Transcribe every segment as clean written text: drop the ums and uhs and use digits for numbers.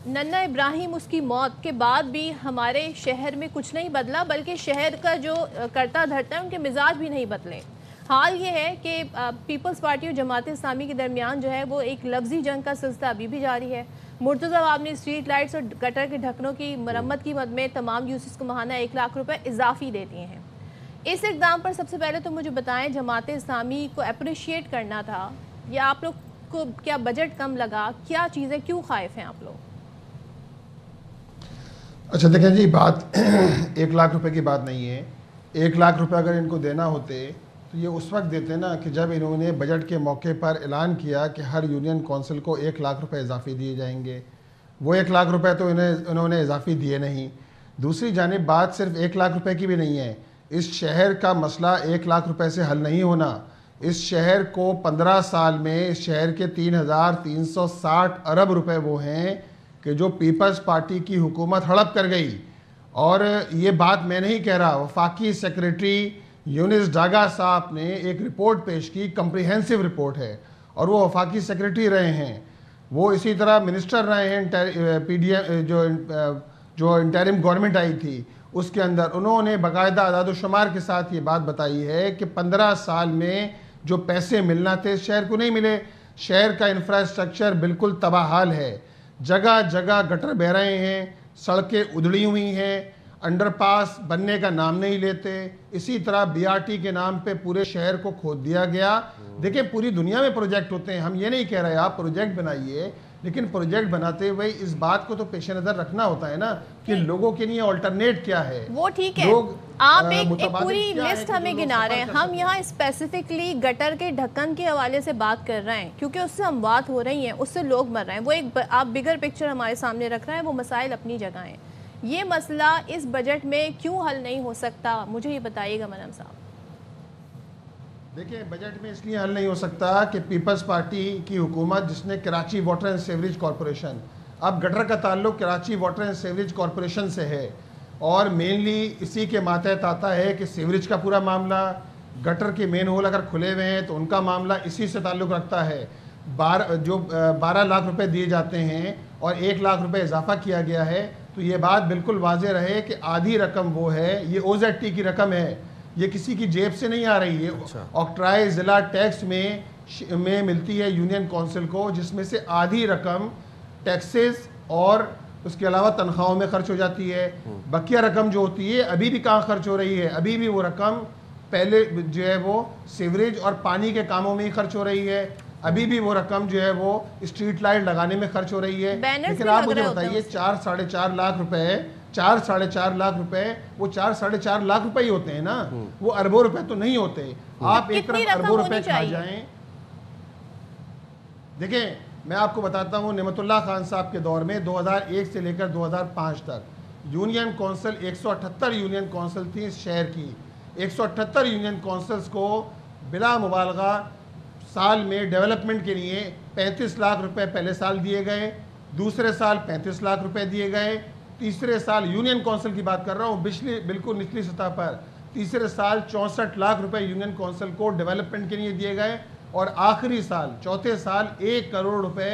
नन्ना इब्राहिम उसकी मौत के बाद भी हमारे शहर में कुछ नहीं बदला, बल्कि शहर का जो करता धरता है उनके मिजाज भी नहीं बदले। हाल ये है कि पीपल्स पार्टी और जमात इस्लामी के दरमियान जो है वो एक लफ्जी जंग का सिलसिला अभी भी जारी है। मुर्तज़ाबाद ने स्ट्रीट लाइट्स और गटर के ढक्कनों की मरम्मत की मद में तमाम यूजर्स को माहाना 1 लाख रुपए इजाफी दे दिए हैं। इस इकदाम पर सबसे पहले तो मुझे बताएं, जमात इस्लामी को अप्रिशिएट करना था या आप लोग को क्या बजट कम लगा, क्या चीज़ें, क्यों खाइफ हैं आप लोग? अच्छा देखें जी, बात 1 लाख रुपए की बात नहीं है। 1 लाख रुपए अगर इनको देना होते तो ये उस वक्त देते ना कि जब इन्होंने बजट के मौके पर ऐलान किया कि हर यूनियन कौंसिल को 1 लाख रुपए इजाफी दिए जाएंगे। वो 1 लाख रुपए तो इन्होंने इजाफी दिए नहीं। दूसरी जानिब बात सिर्फ 1 लाख रुपए की भी नहीं है। इस शहर का मसला 1 लाख रुपए से हल नहीं होना। इस शहर को 15 साल में इस शहर के 3,360 अरब रुपए वो हैं कि जो पीपल्स पार्टी की हुकूमत हड़प कर गई। और ये बात मैं नहीं कह रहा, वफाकी सेक्रेटरी यूनिस डागा साहब ने एक रिपोर्ट पेश की, कम्प्रिहेंसिव रिपोर्ट है, और वो वफाकी सेक्रेटरी रहे हैं। वो इसी तरह मिनिस्टर रहे हैं। पीडीएम जो इंटरिम गवर्नमेंट आई थी उसके अंदर उन्होंने बाकायदा आदाद-ओ-शुमार के साथ ये बात बताई है कि 15 साल में जो पैसे मिलना थे शहर को नहीं मिले। शहर का इंफ्रास्ट्रक्चर बिल्कुल तबाहाल है। जगह जगह गटर बह रहे हैं, सड़कें उधड़ी हुई हैं, अंडरपास बनने का नाम नहीं लेते। इसी तरह बीआरटी के नाम पे पूरे शहर को खोद दिया गया। देखिए, पूरी दुनिया में प्रोजेक्ट होते हैं, हम ये नहीं कह रहे आप प्रोजेक्ट बनाइए, लेकिन प्रोजेक्ट बनाते हुए इस बात को तो पेश नज़र रखना होता है ना कि लोगों के लिए अल्टरनेट क्या है। वो ठीक है, आप एक पूरी लिस्ट हमें गिना रहे हैं। हम यहाँ स्पेसिफिकली गटर के ढक्कन के हवाले से बात कर रहे हैं क्योंकि उससे अमवात हो रही हैं, उससे लोग मर रहे हैं। वो एक आप बिगर पिक्चर हमारे सामने रख रहे हैं, वो मसाइल अपनी जगह हैं। ये मसला इस बजट में क्यों हल नहीं हो सकता, मुझे ये बताइएगा मनम साहब। देखिए, बजट में इसलिए हल नहीं हो सकता कि पीपल्स पार्टी की हुकूमत, जिसने Karachi water and sewerage corporation, अब गटर का ताल्लुक Karachi water and sewerage corporation से है और मेनली इसी के मातहत आता है कि सीवरेज का पूरा मामला, गटर के मेन होल अगर खुले हुए हैं तो उनका मामला इसी से ताल्लुक़ रखता है। 12 लाख रुपए दिए जाते हैं और 1 लाख रुपए इजाफा किया गया है, तो ये बात बिल्कुल वाज़ेह रहे कि आधी रकम वो है, ये OZT की रकम है, ये किसी की जेब से नहीं आ रही है। ऑक्ट्राई ज़िला टैक्स में मिलती है यूनियन कौंसिल को, जिसमें से आधी रकम टैक्सेस और उसके अलावा तनख्वाहों में खर्च हो जाती है। बकिया रकम जो होती है अभी भी कहाँ खर्च हो रही है, अभी भी वो रकम पहले जो है वो सीवरेज और पानी के कामों में ही खर्च हो रही है। अभी भी वो रकम जो है वो स्ट्रीट लाइट लगाने में खर्च हो रही है। लेकिन आप मुझे बताइए, 4-4.5 लाख रुपए, 4-4.5 लाख रुपए, वो 4-4.5 लाख रुपए ही होते हैं ना, वो अरबों रुपए तो नहीं होते। आप एक तरफ अरबों रुपए खा जाएं। देखिए, मैं आपको बताता हूँ, नेमतुल्लाह खान साहब के दौर में 2001 से लेकर 2005 तक यूनियन कौंसिल 178 यूनियन कौंसिल थी इस शहर की। 178 यूनियन कौंसिल्स को बिला मुबालगा साल में डेवलपमेंट के लिए 35 लाख रुपए पहले साल दिए गए, दूसरे साल 35 लाख रुपए दिए गए, तीसरे साल यूनियन कौंसिल की बात कर रहा हूँ बिल्कुल निचली सतह पर, तीसरे साल 64 लाख रुपए यूनियन कौंसिल को डेवलपमेंट के लिए दिए गए और आखिरी साल चौथे साल 1 करोड़ रुपए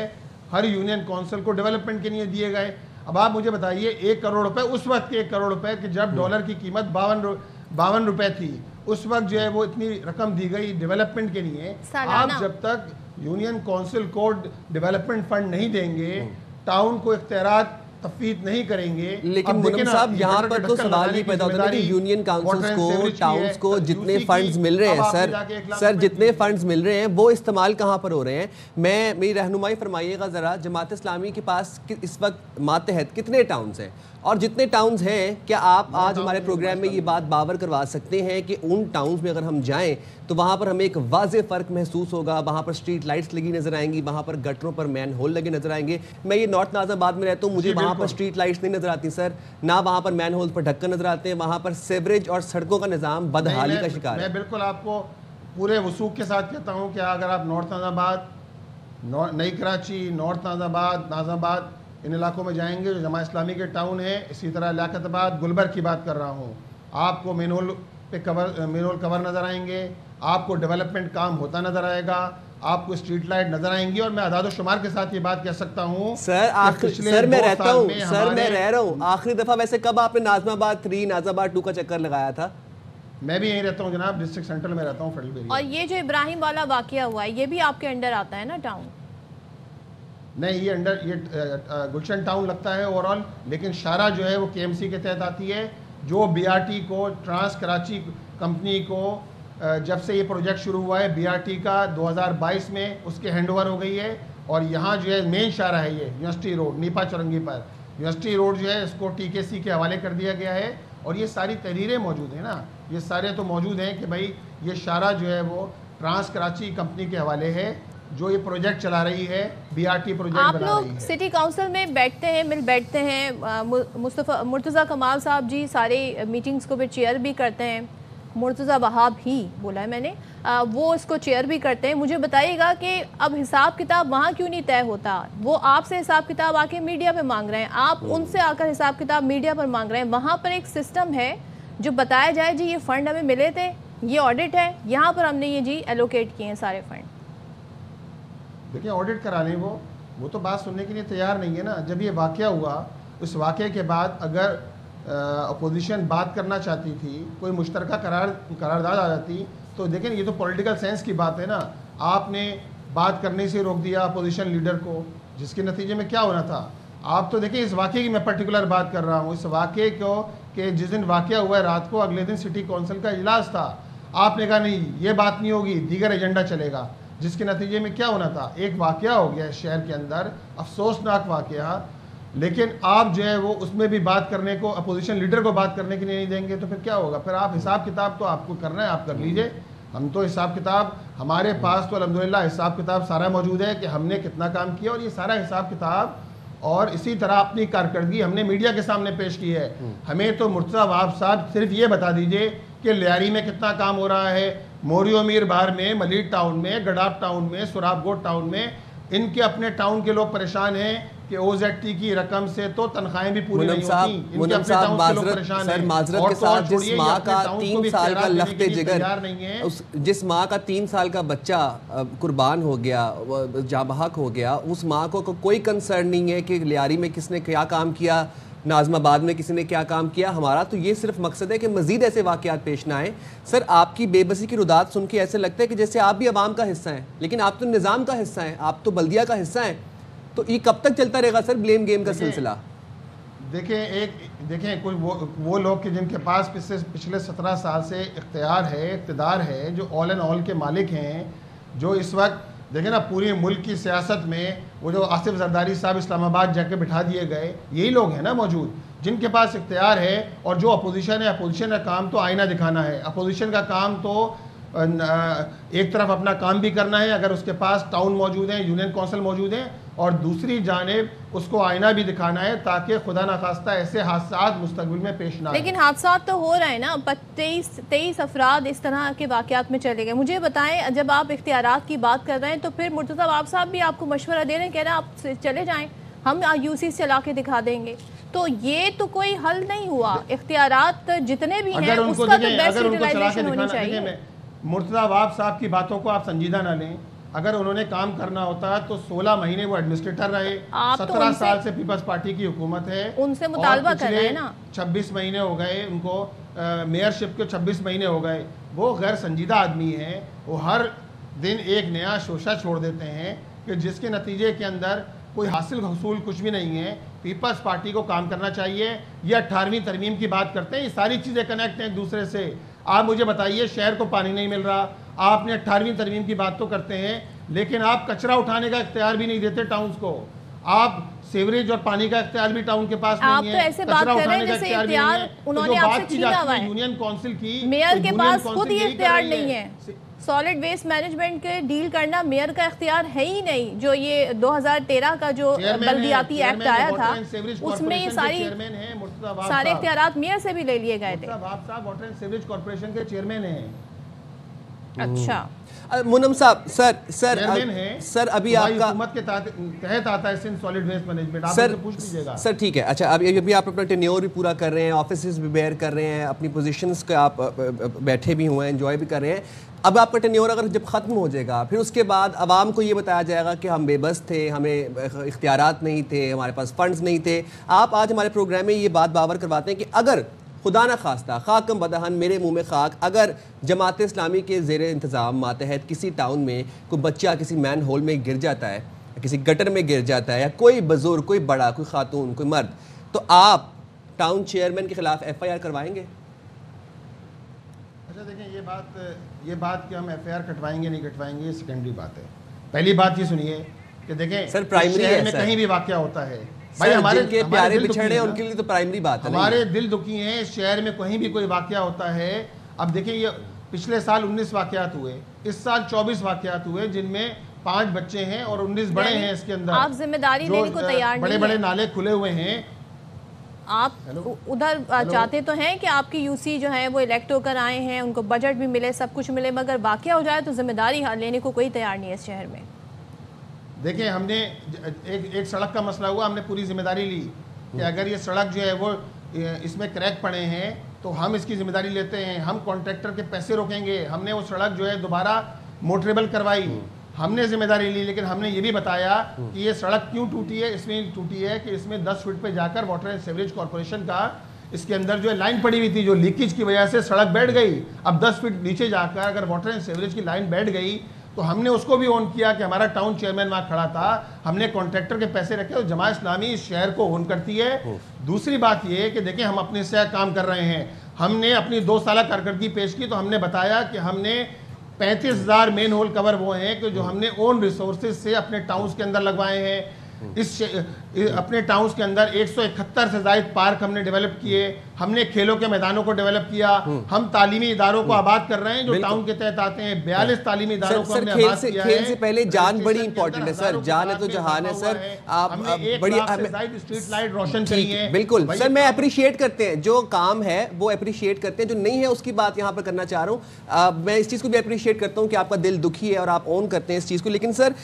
हर यूनियन कौंसिल को डेवलपमेंट के लिए दिए गए। अब आप मुझे बताइए, 1 करोड़ रुपए, उस वक्त के 1 करोड़ रुपए कि जब डॉलर की कीमत 52 रुपए थी, उस वक्त जो है वो इतनी रकम दी गई डेवलपमेंट के लिए। आप जब तक यूनियन कौंसिल को डेवलपमेंट फंड नहीं देंगे, टाउन को इख्तियारात तफवीज़ नहीं करेंगे। लेकिन मुनम साहब, यहाँ पर तो सवाल ये पैदा होता है कि यूनियन काउंसिल्स को, टाउन्स को जितने फंड्स मिल रहे हैं सर जितने फंड्स मिल रहे हैं वो इस्तेमाल कहाँ पर हो रहे हैं? मेरी रहनुमाई फरमाइएगा ज़रा, जमात इस्लामी के पास इस वक्त मातहत कितने टाउन्स हैं, और जितने टाउन्स हैं, क्या आप आज हमारे प्रोग्राम में ये बात बावर करवा सकते हैं कि उन टाउन्स में अगर हम जाएं तो वहाँ पर हमें एक वाज़ेह फ़र्क महसूस होगा? वहाँ पर स्ट्रीट लाइट्स लगी नजर आएंगी, वहाँ पर गटरों पर मैन होल लगे नजर आएंगे। मैं ये नॉर्थ नाज़ाबाद में रहता हूँ, मुझे वहाँ पर स्ट्रीट लाइट्स नहीं नजर आती सर, ना वहाँ पर मैन होल पर ढक्कन नजर आते हैं, वहाँ पर सीवरेज और सड़कों का निज़ाम बदहाली का शिकार है। मैं बिल्कुल आपको पूरे वसूख के साथ कहता हूँ कि अगर आप नॉर्थ नाज़ाबाद, नई कराची, नॉर्थ नाज़ाबाद इन इलाकों में जाएंगे जो जमात इस्लामी के टाउन है, इसी तरह लियाकताबाद, गुलबर्ग की बात कर रहा हूँ, आपको मेन होल कवर नज़र आएंगे, आपको डेवलपमेंट काम होता नज़र आएगा। आपको स्ट्रीट लाइट नजर आएंगी। और मैं आदाद शुमार के साथ ये बात कह सकता हूँ सर मैं रहता हूँ, सर मैं रह रहा हूँ। आखिरी दफा वैसे कब आपने नाज़िमाबाद 3 नाज़िमाबाद 2 का चक्कर लगाया था? मैं भी यहीं रहता हूँ जनाब, डिस्ट्रिक्ट सेंटर में रहता हूँ फेडरल एरिया। और ये जो इब्राहिम वाला वाकया हुआ है ये भी आपके अंडर आता है ना टाउन? नहीं, ये अंडर ये गुलशन टाउन लगता है ओवरऑल, लेकिन शारा जो है वो केएमसी के तहत आती है। जो बीआरटी को, ट्रांस कराची कंपनी को जब से ये प्रोजेक्ट शुरू हुआ है बीआरटी का 2022 में उसके हैंडओवर हो गई है। और यहाँ जो है मेन शारा है ये यूनिवर्सिटी रोड, नीपा चौरंगी पर यूनिवर्सिटी रोड जो है इसको टीकेसी के हवाले कर दिया गया है। और ये सारी तहरीरें मौजूद हैं ना, ये सारे तो मौजूद हैं कि भाई ये शारा जो है वो ट्रांस कराची कंपनी के हवाले है जो ये प्रोजेक्ट चला रही है, बीआरटी प्रोजेक्ट बना रही है। आप लोग सिटी काउंसिल में बैठते हैं, मिल बैठते हैं, मुर्तज़ा कमाल साहब जी सारे मीटिंग्स को भी चेयर भी करते हैं, मुर्तज़ा वहाब ही बोला है मैंने, वो इसको चेयर भी करते हैं। मुझे बताइएगा कि अब हिसाब किताब वहाँ क्यों नहीं तय होता? वो आपसे हिसाब किताब आके मीडिया पे मांग रहे हैं, आप उनसे आकर हिसाब किताब मीडिया पर मांग रहे हैं। वहाँ पर एक सिस्टम है जो बताया जाए जी ये फ़ंड हमें मिले थे, ये ऑडिट है, यहाँ पर हमने ये जी एलोकेट किए हैं सारे फंड। देखिए ऑडिट करा लें, वो तो बात सुनने के लिए तैयार नहीं है ना। जब ये वाक़या हुआ उस वाक़े के बाद अगर अपोजिशन बात करना चाहती थी, कोई मुश्तरका करारदाद आ जाती, तो देखें ये तो पॉलिटिकल सेंस की बात है ना। आपने बात करने से रोक दिया अपोजिशन लीडर को, जिसके नतीजे में क्या होना था? आप तो देखिए इस वाक़े की मैं पर्टिकुलर बात कर रहा हूँ, इस वाक़े को कि जिस दिन वाक़या हुआ है रात को अगले दिन सिटी काउंसिल का इजलास था। आपने कहा नहीं ये बात नहीं होगी, दीगर एजेंडा चलेगा, जिसके नतीजे में क्या होना था? एक वाक़या हो गया शहर के अंदर, अफसोसनाक वाक़या। लेकिन आप जो है वो उसमें भी बात करने को, अपोजिशन लीडर को बात करने के लिए नहीं देंगे, तो फिर क्या होगा? फिर आप हिसाब किताब तो आपको करना है, आप कर लीजिए। हम तो हिसाब किताब, हमारे पास तो अल्हम्दुलिल्लाह हिसाब किताब सारा मौजूद है कि हमने कितना काम किया, और ये सारा हिसाब किताब और इसी तरह अपनी कारकर्दगी हमने मीडिया के सामने पेश की है। हमें तो मुर्तज़ा वहाब साहब सिर्फ ये बता दीजिए कि लियारी में कितना काम हो रहा है, मोरियो मीर बार में, मलीद टाउन में, गडाफ टाउन में, सुराबगोट टाउन में। इनके अपने टाउन के लोग परेशान हैं कि ओजेटी की रकम से तो तनख्वाहें भी पूरी नहीं होती। इनके अपने टाउन के लोग परेशान हैं। माजरत के साथ जिस माँ का 3 साल का लफ्ते जिगर, जिस माँ का 3 साल का बच्चा कुर्बान हो गया, जाबहक हो गया, उस माँ को कोई कंसर्न नहीं है कि लियारी में किसने क्या काम किया, नाज़िमाबाद में किसी ने क्या काम किया। हमारा तो ये सिर्फ मकसद है कि मज़ीद ऐसे वाक़यात पेश ना आए। सर आपकी बेबसी की रुदात सुन के ऐसे लगता है कि जैसे आप भी अवाम का हिस्सा हैं, लेकिन आप तो निज़ाम का हिस्सा हैं, आप तो बल्दिया का हिस्सा हैं। तो ये कब तक चलता रहेगा सर ब्लेम गेम का सिलसिला? देखें कोई वो लोग कि जिनके पास पिछले 17 साल से इक़्तिदार है, जो ऑल एंड ऑल के मालिक हैं, जो इस वक्त देखें ना पूरी मुल्क की सियासत में वो जो आसिफ जरदारी साहब इस्लामाबाद जाके बिठा दिए गए, यही लोग हैं ना मौजूद जिनके पास इख्तियार है। और जो अपोजिशन है, अपोजिशन का काम तो आईना दिखाना है, अपोजिशन का काम तो एक तरफ अपना काम भी करना है अगर उसके पास टाउन मौजूद है, यूनियन काउंसिल मौजूद है, और दूसरी जानिब उसको आईना भी दिखाना है ताकि खुदा न खास्ता ऐसे हादसात मुस्तकबिल में पेश ना आए। लेकिन हादसात तो हो रहे हैं ना, 23 अफराद इस तरह के वाक़यात में चले गए। मुझे बताएं, जब आप इख्तियारात की बात कर रहे हैं तो फिर मुर्तज़ा वहाब साहब भी आपको मशवरा दे रहे हैं, कह रहे हैं आप चले जाएँ, हम यूसी चला के दिखा देंगे। तो ये तो कोई हल नहीं हुआ। इख्तियारात जितने भी हैं उसका तो बेस्ट यूटिलाइजेशन होनी चाहिए। मुर्तज़ा वहाब साहब की बातों को आप संजीदा ना लें। अगर उन्होंने काम करना होता तो 16 महीने वो एडमिनिस्ट्रेटर रहे, 17 साल से पीपल्स पार्टी की हुकूमत है, उनसे मुतालबा कर रहे हैं ना। 26 महीने हो गए उनको, मेयरशिप के 26 महीने हो गए। वो गैर संजीदा आदमी हैं, वो हर दिन एक नया शोशा छोड़ देते हैं कि जिसके नतीजे के अंदर कोई हासिल हसूल कुछ भी नहीं है। पीपल्स पार्टी को काम करना चाहिए। ये 18वीं तरमीम की बात करते हैं, ये सारी चीज़ें कनेक्ट हैं एक दूसरे से। आप मुझे बताइए, शहर को पानी नहीं मिल रहा, आपने 18वीं तरमीम की बात तो करते हैं, लेकिन आप कचरा उठाने का इख्तियार भी नहीं देते टाउन्स को। आप सीवरेज और पानी का इख्तियार भी टाउन के पास नहीं है, कचरा उठाने का इख्तियार भी नहीं है। तो जो बात की जाती है यूनियन काउंसिल की, मेयर के पास खुद ये इख्तियार नहीं है। सॉलिड वेस्ट मैनेजमेंट के डील करना मेयर का इख्तियार है ही नहीं। जो ये 2013 का जो बल्दियाती एक्ट आया था उसमें ये सारे इख्तियारात मेयर से भी ले लिए गए थे। वाटर एंड सीवरेज कॉर्पोरेशन के चेयरमैन हैं। अच्छा मुनम साहब, सर अभी आपका हुकूमत के तहत आता है सिंध सॉलिड वेस्ट मैनेजमेंट, आप सर पूछ लीजिएगा। सर ठीक है, अच्छा अभी आप अपना टेन्योर भी पूरा कर रहे हैं, ऑफिस भी बेयर कर रहे हैं, अपनी पोजीशंस के आप बैठे भी हुए हैं, एंजॉय भी कर रहे हैं। अब आपका टेन्योर अगर जब ख़त्म हो जाएगा, फिर उसके बाद आवाम को ये बताया जाएगा कि हम बेबस थे, हमें इख्तियारात नहीं थे, हमारे पास फंड्स नहीं थे। आप आज हमारे प्रोग्राम में ये बात बावर करवाते हैं कि अगर खुदा न खास्ता खाकम बदहन मेरे मुंह में खाक, अगर जमात इस्लामी के ज़ेर इंतज़ाम मातहत किसी टाउन में कोई बच्चा किसी मैन होल में गिर जाता है, किसी गटर में गिर जाता है, या कोई बुजुर्ग, कोई बड़ा, कोई खातून, कोई मर्द, तो आप टाउन चेयरमैन के खिलाफ FIR करवाएंगे? अच्छा देखें, ये बात कि हम FIR कटवाएंगे नहीं कटवाएंगे, ये सेकेंडरी बात है। पहली बात ये सुनिए कि देखें सर, प्राइमरी है में कहीं भी वाकया होता है भाई, हमारे प्यारे बिछड़े उनके लिए तो प्राइमरी बात है। हमारे दिल दुखी हैं, शहर में कहीं भी कोई वाकया होता है। अब देखें, ये पिछले साल 19 वाकयात हुए, इस साल 24 वाकयात हुए, जिनमें 5 बच्चे हैं और 19 बड़े हैं। इसके अंदर आप जिम्मेदारी लेने को तैयार नहीं, बड़े नाले खुले हुए हैं। आप उधर चाहते तो हैं कि आपकी यूसी जो है वो इलेक्ट होकर आए हैं, उनको बजट भी मिले, सब कुछ मिले, मगर वाकया हो जाए तो जिम्मेदारी लेने को कोई तैयार नहीं है इस शहर में। देखिए, हमने एक सड़क का मसला हुआ, हमने पूरी जिम्मेदारी ली कि अगर ये सड़क जो है वो इसमें क्रैक पड़े हैं तो हम इसकी जिम्मेदारी लेते हैं, हम कॉन्ट्रैक्टर के पैसे रोकेंगे। हमने वो सड़क जो है दोबारा मोटरेबल करवाई, हमने जिम्मेदारी ली। लेकिन हमने ये भी बताया कि ये सड़क क्यों टूटी है। इसमें टूटी है कि इसमें 10 फीट पे जाकर वाटर एंड सीवरेज कॉर्पोरेशन का इसके अंदर जो है लाइन पड़ी हुई थी, जो लीकेज की वजह से सड़क बैठ गई। अब 10 फीट नीचे जाकर अगर वाटर एंड सीवरेज की लाइन बैठ गई तो हमने उसको भी ऑन किया कि हमारा टाउन चेयरमैन वहाँ खड़ा था, हमने कॉन्ट्रैक्टर के पैसे रखे। और जमात इस्लामी इस शहर को ऑन करती है। दूसरी बात ये है कि देखिए, हम अपने से काम कर रहे हैं। हमने अपनी 2 साल कारकर्दगी पेश की तो हमने बताया कि हमने 35,000 मेन होल कवर वो हैं कि जो हमने ओन रिसोर्सेज से अपने टाउन्स के अंदर लगवाए हैं। अपने टाउन्स के अंदर 171 से ज़ायद पार्क हमने डेवलप किए, हमने खेलों के मैदानों को डेवलप किया, हम तालीमी इदारों को आबाद कर रहे हैं जो टाउन के तहत आते हैं। 42 तालीमी इदारों को हमने आबाद किया है। खेल से पहले जान बड़ी इंपॉर्टेंट है सर, जान है तो जहान है सर। आप बड़ी स्ट्रीट लाइट रोशन करी है। बिल्कुल सर, मैं अप्रिशिएट करते हैं जो काम है वो अप्रिशिएट करते हैं, जो नहीं है उसकी बात यहाँ पर करना चाह रहा हूँ। मैं इस चीज़ को भी अप्रिशिएट करता हूँ कि आपका दिल दुखी है और आप ऑन करते हैं इस चीज़ को। लेकिन सर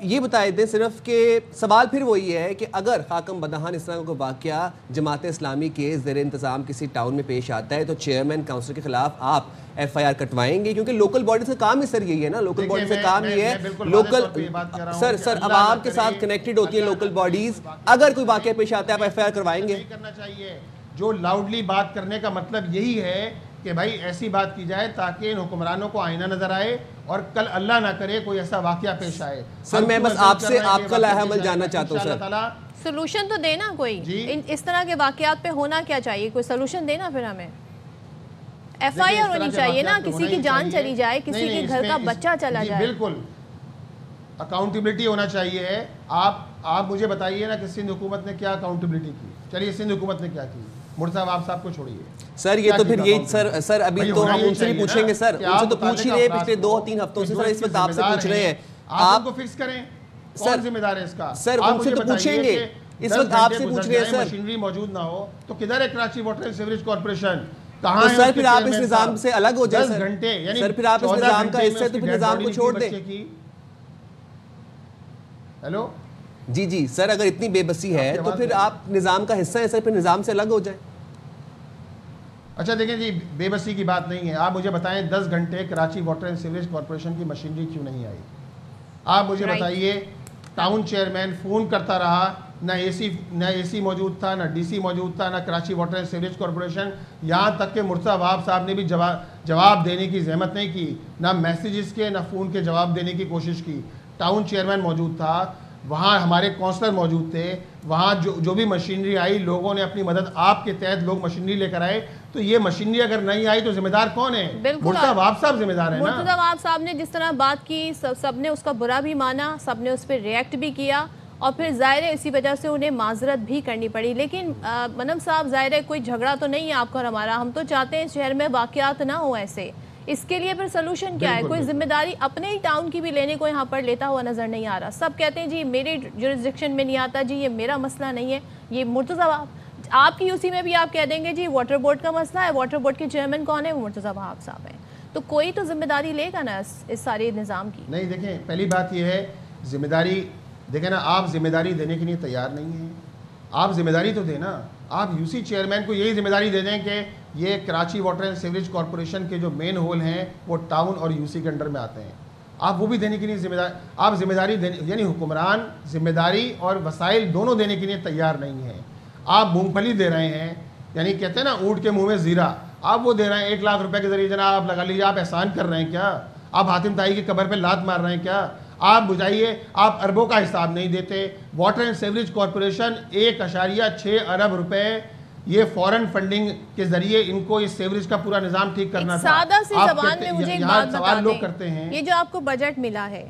ये बताए दें सिर्फ कि सवाल फिर वही है कि अगर हाकम बदहान इस तरह का वाकया जमात इस्लामी के ज़ेर इंतज़ाम किसी टाउन में पेश आता है तो चेयरमैन काउंसिल के खिलाफ आप FIR कटवाएंगे? क्योंकि लोकल बॉडीज का काम ही सर यही है ना, लोकल बॉडीज का काम ही है। लोकल सर आवाम के साथ कनेक्टेड होती है लोकल बॉडीज। अगर कोई वाकया पेश आता है आप FIR करवाएंगे? करना चाहिए। जो लाउडली बात करने का मतलब यही है कि भाई ऐसी बात की जाए ताकि इन हुक्मरानों को आईना नजर आए और कल अल्लाह ना करे कोई ऐसा वाकया पेश आए। सर मैं बस आपसे आपका लाहमल जानना चाहता हूँ सर, सोल्यूशन तो देना कोई। इस तरह के वाकयात पे होना क्या चाहिए, कोई सोल्यूशन देना। फिर हमें FIR होनी चाहिए ना, किसी की जान चली जाए, किसी के घर का बच्चा चला जाए। बिल्कुल अकाउंटेबिलिटी होना चाहिए। आप मुझे बताइए ना कि सिंध हुकूमत ने क्या अकाउंटेबिलिटी की। चलिए, सिंध हुकूमत ने क्या की? मुर्तज़ा आप साहब को छोड़िए सर, ये तो फिर ये सर अभी तो हम उनसे भी पूछेंगे सर, उनसे तो पूछ ही रहे हैं पिछले 2-3 हफ्तों से सर, इस वक्त आपसे पूछ रहे हैं। आप उनको फिक्स करें, कौन जिम्मेदार है इसका? सर उनसे तो पूछेंगे, इस वक्त आपसे पूछ रहे हैं सर। मशीनरी मौजूद ना हो तो किधर है Karachi water and sewerage corporation? कहां है? सर फिर आप इस निजाम से अलग हो जाए 10 घंटे, यानी सर फिर आप इस निजाम का हिस्सा है तो फिर निजाम को छोड़ दें। हेलो जी सर, अगर इतनी बेबसी है तो फिर आप निजाम का हिस्सा है सर, फिर निजाम से अलग हो जाए। अच्छा देखें जी, बेबसी की बात नहीं है। आप मुझे बताएं 10 घंटे Karachi water and sewerage corporation की मशीनरी क्यों नहीं आई? आप मुझे बताइए, टाउन चेयरमैन फ़ोन करता रहा, ना एसी मौजूद था, ना डीसी मौजूद था, ना Karachi water and sewerage corporation, यहाँ तक कि मुर्तज़ा वहाब साहब ने भी जवाब देने की जहमत नहीं की, ना मैसेजेस के ना फ़ोन के जवाब देने की कोशिश की। टाउन चेयरमैन मौजूद था, वहाँ हमारे काउंसलर मौजूद थे, वहाँ जो भी मशीनरी आई लोगों ने अपनी मदद, आपके तहत लोग मशीनरी लेकर आए। तो ये मशीनरी अगर नहीं आई तो जिम्मेदार कौन है? मुर्तज़ा वहाब साहब जिम्मेदार है ना। मुर्तज़ा वहाब साहब ने जिस तरह बात की, सबने उसका बुरा भी माना, सबने उस पर रिएक्ट भी किया और फिर ज़ाहिर है इसी वजह से उन्हें माजरत भी करनी पड़ी। लेकिन मनम साहब, ज़ाहिर है कोई झगड़ा तो नहीं है आपका और हमारा, हम तो चाहते हैं शहर में वाक़यात ना हो ऐसे। इसके लिए फिर सोल्यूशन क्या है? कोई जिम्मेदारी अपने ही टाउन की भी लेने को यहाँ पर लेता हुआ नजर नहीं आ रहा। सब कहते हैं जी मेरे जुरिस्डिक्शन में नहीं आता, जी ये मेरा मसला नहीं है, ये मुर्तज़ा वहाब। आपकी यूसी में भी आप कह देंगे जी वाटर बोर्ड का मसला है, वाटर बोर्ड के चेयरमैन कौन है? वो मुर्तज़ा वहाब साहब हैं। तो कोई तो जिम्मेदारी लेगा ना इस सारे निज़ाम की। नहीं, देखें, पहली बात यह है जिम्मेदारी, देखें ना, आप जिम्मेदारी देने के लिए तैयार नहीं हैं। आप जिम्मेदारी तो देना, आप यूसी चेयरमैन को यही जिम्मेदारी दे दें कि ये Karachi water and sewerage corporation के जो मेन होल हैं वो टाउन और यूसी के अंडर में आते हैं, आप वो भी देने के लिए जिम्मेदार, आप जिम्मेदारी देने, यानी हुक्मरान जिम्मेदारी और वसाइल दोनों देने के लिए तैयार नहीं हैं। आप मूंगफली दे रहे हैं, यानी कहते हैं ना ऊँट के मुंह में जीरा, आप वो दे रहे हैं 1 लाख रुपए के जरिए। जनाब आप लगा लीजिए, आप एहसान कर रहे हैं क्या? आप हातिम ताई की कब्र पे लात मार रहे हैं क्या? आप बुझाइए, आप अरबों का हिसाब नहीं देते। वाटर एंड सीवरेज कॉरपोरेशन 1.6 अरब रुपए ये फॉरेन फंडिंग के जरिए इनको इस सीवरेज का पूरा निजाम ठीक करना था। सादा सी जबान में मुझे एक बात सवाल लोग करते हैं, ये जो आपको बजट मिला है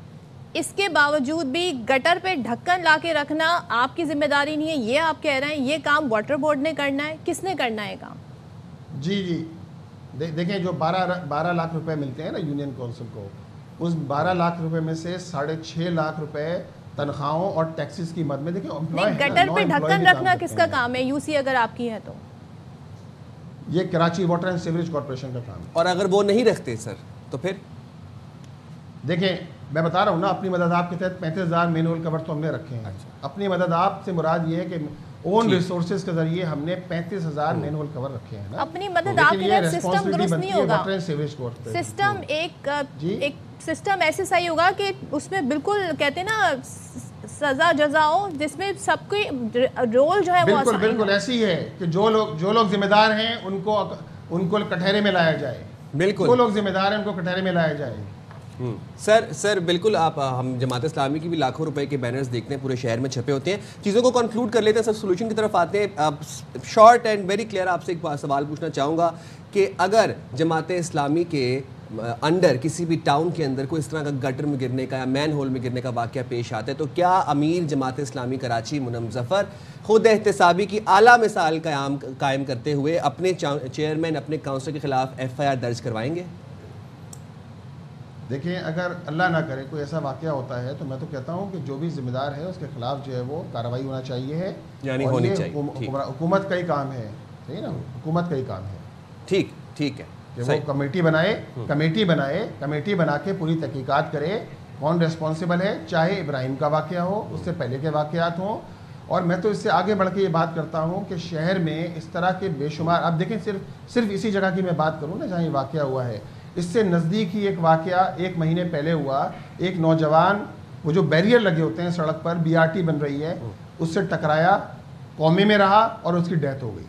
इसके बावजूद भी गटर पे ढक्कन ला के रखना आपकी जिम्मेदारी नहीं है, ये आप कह रहे हैं ये काम वाटर बोर्ड ने करना है, किसने करना है काम? जी जी, देखें, जो 12 लाख रुपए मिलते हैं ना यूनियन काउंसिल को, उस 12 लाख रुपए में से 6.5 लाख रुपए तनख्वाहों और टैक्सेस की मद में, देखिए गटर पे ढक्कन रखना किसका काम है? यूसी अगर आपकी है तो ये Karachi water and sewerage corporation का काम है। और अगर वो नहीं रखते सर तो फिर? देखें, मैं बता रहा हूँ ना, अपनी मदद आप के तहत 35,000 मेन होल कवर तो हमने रखे हैं। अच्छा। अपनी मदद आप से मुराद ये है कि ओन रिसोर्सेज के जरिए हमने 35,000 मेन होल कवर रखे हैं ना। अपनी मदद आपके तहत सिस्टम दुरुस्त नहीं होगा, सिस्टम एक सिस्टम ऐसे सही होगा कि उसमें बिल्कुल कहते हैं ना सजा जजा हो, जिसमें सबके रोल जो है वो बिल्कुल ऐसी है कि जो लोग जिम्मेदार हैं उनको कटहरे में लाया जाए। बिल्कुल, जो लोग जिम्मेदार हैं उनको कटहरे में लाया जाए। सर बिल्कुल, आप हम जमात इस्लामी की भी लाखों रुपए के बैनर्स देखते हैं, पूरे शहर में छपे होते हैं। चीज़ों को कंक्लूड कर लेते हैं सर, सोल्यूशन की तरफ आते हैं। शॉर्ट एंड वेरी क्लियर आपसे एक सवाल पूछना चाहूँगा कि अगर जमात इस्लामी के अंडर किसी भी टाउन के अंदर कोई इस तरह का गटर में गिरने का या मैन होल में गिरने का वाक़या पेश आता है, तो क्या अमीर जमात इस्लामी कराची मुनम ज़फ़र खुद एहतसाबी की आला मिसाल कायम करते हुए अपने चेयरमैन, अपने काउंसिल के खिलाफ FIR दर्ज करवाएंगे? देखिए, अगर अल्लाह ना करे कोई ऐसा वाक़या होता है तो मैं तो कहता हूँ कि जो भी जिम्मेदार है उसके खिलाफ जो है वो कार्रवाई होना चाहिए है, यानी होनी चाहिए। हुकूमत का ही काम है, सही ना, हुकूमत का ही काम है। ठीक है कि वो कमेटी बनाए, कमेटी बना के पूरी तहकीकात करे कौन रिस्पॉन्सिबल है, चाहे इब्राहिम का वाक़या हो, उससे पहले के वाक़यात हों। और मैं तो इससे आगे बढ़ के ये बात करता हूँ कि शहर में इस तरह के बेशुमार, अब देखें सिर्फ इसी जगह की मैं बात करूँ ना जहाँ ये वाक़या हुआ है, इससे नज़दीक ही एक वाक़या 1 महीने पहले हुआ। एक नौजवान, वो जो बैरियर लगे होते हैं सड़क पर, BRT बन रही है, उससे टकराया, कौमे में रहा और उसकी डेथ हो गई।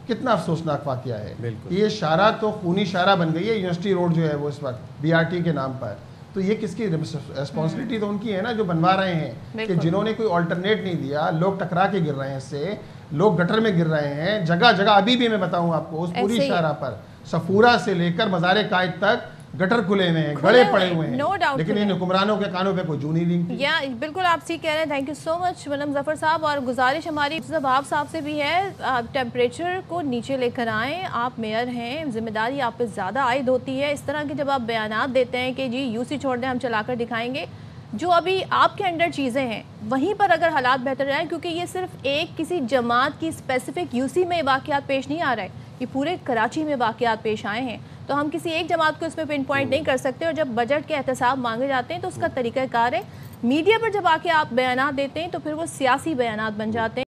कितना अफसोसनाक वाक़या है। ये शारा तो खूनी शारा बन गई है, यूनिवर्सिटी रोड जो है वो इस वक्त BRT के नाम पर। तो ये किसकी रिस्पॉन्सिबिलिटी? तो उनकी है ना, जो बनवा रहे हैं, कि जिन्होंने कोई ऑल्टरनेट नहीं दिया। लोग टकरा के गिर रहे हैं, इससे लोग गटर में गिर रहे हैं जगह जगह। अभी भी मैं बताऊं आपको, उस पूरी शारा पर सफूरा से लेकर मज़ारे कायद तक गटर खुले हुए हैं, गड़े पड़े हुए हैं, नो डाउट। लेकिन इन हुक्मरानों के कानों पे कोई जू नहीं लिंक। या बिल्कुल आप ठीक कह रहे हैं। Thank you so much Munam Zafar साहब। और गुजारिश हमारी जवाब साहब से भी है, आप टेम्परेचर को नीचे लेकर आएँ। आप मेयर हैं, जिम्मेदारी आप पे ज़्यादा आयद होती है। इस तरह के जब आप बयानात देते हैं कि जी यूसी छोड़ दें, हम चलाकर दिखाएंगे, जो अभी आपके अंडर चीज़ें हैं वहीं पर अगर हालात बेहतर जाए, क्योंकि ये सिर्फ एक किसी जमात की स्पेसिफिक यूसी में वाक़यात पेश नहीं आ रहे, ये पूरे कराची में वाक़यात पेश आए हैं। तो हम किसी एक जमात को इसमें पिन पॉइंट नहीं कर सकते। और जब बजट के एहतसाब मांगे जाते हैं तो उसका तरीक़ाकार है, मीडिया पर जब आके आप बयानात देते हैं तो फिर वो सियासी बयानात बन जाते हैं।